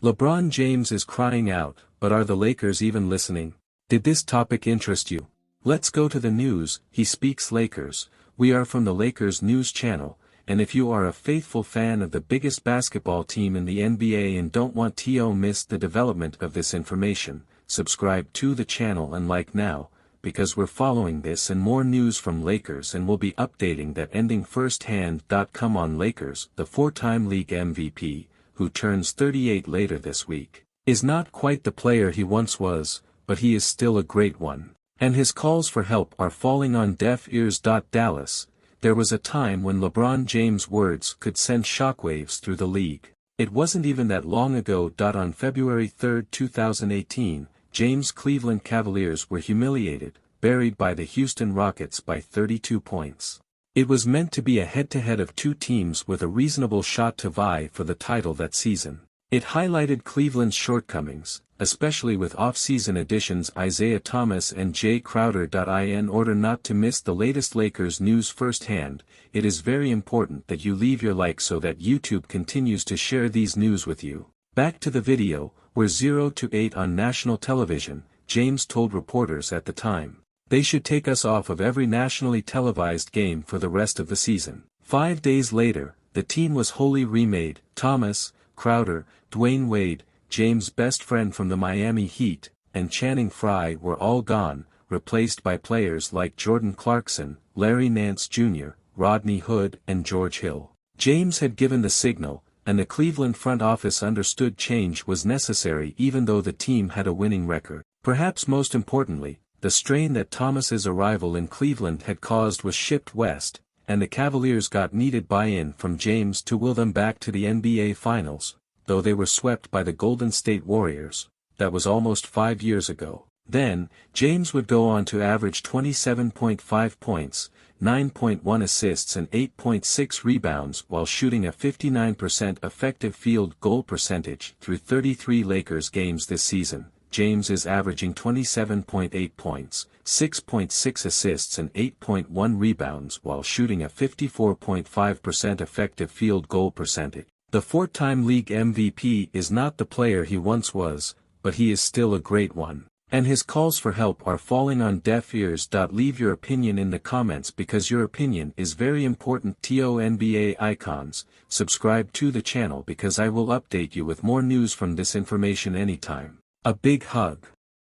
LeBron James is crying out, but are the Lakers even listening? Did this topic interest you? Let's go to the news. He speaks Lakers. We are from the Lakers News Channel, and if you are a faithful fan of the biggest basketball team in the NBA and don't want to miss the development of this information, subscribe to the channel and like now, because we're following this and more news from Lakers and we'll be updating that ending firsthand. Come on Lakers, the four-time league MVP, who turns 38 later this week, is not quite the player he once was, but he is still a great one. And his calls for help are falling on deaf ears. Dallas, there was a time when LeBron James' words could send shockwaves through the league. It wasn't even that long ago. On February 3, 2018, James' Cleveland Cavaliers were humiliated, buried by the Houston Rockets by 32 points. It was meant to be a head-to-head of two teams with a reasonable shot to vie for the title that season. It highlighted Cleveland's shortcomings, especially with off-season additions Isaiah Thomas and Jay Crowder. In order not to miss the latest Lakers news firsthand, it is very important that you leave your like so that YouTube continues to share these news with you. Back to the video. We're 0-8 on national television, James told reporters at the time. They should take us off of every nationally televised game for the rest of the season. 5 days later, the team was wholly remade. Thomas, Crowder, Dwayne Wade, James' best friend from the Miami Heat, and Channing Frye were all gone, replaced by players like Jordan Clarkson, Larry Nance Jr., Rodney Hood and George Hill. James had given the signal, and the Cleveland front office understood change was necessary even though the team had a winning record. Perhaps most importantly, the strain that Thomas's arrival in Cleveland had caused was shipped west, and the Cavaliers got needed buy-in from James to will them back to the NBA Finals, though they were swept by the Golden State Warriors. That was almost 5 years ago. Then, James would go on to average 27.5 points, 9.1 assists and 8.6 rebounds while shooting a 59% effective field goal percentage through 33 Lakers games this season. James is averaging 27.8 points, 6.6 assists and 8.1 rebounds while shooting a 54.5% effective field goal percentage. The four-time league MVP is not the player he once was, but he is still a great one. And his calls for help are falling on deaf ears. Leave your opinion in the comments because your opinion is very important. NBA icons, subscribe to the channel because I will update you with more news from this information anytime. A big hug.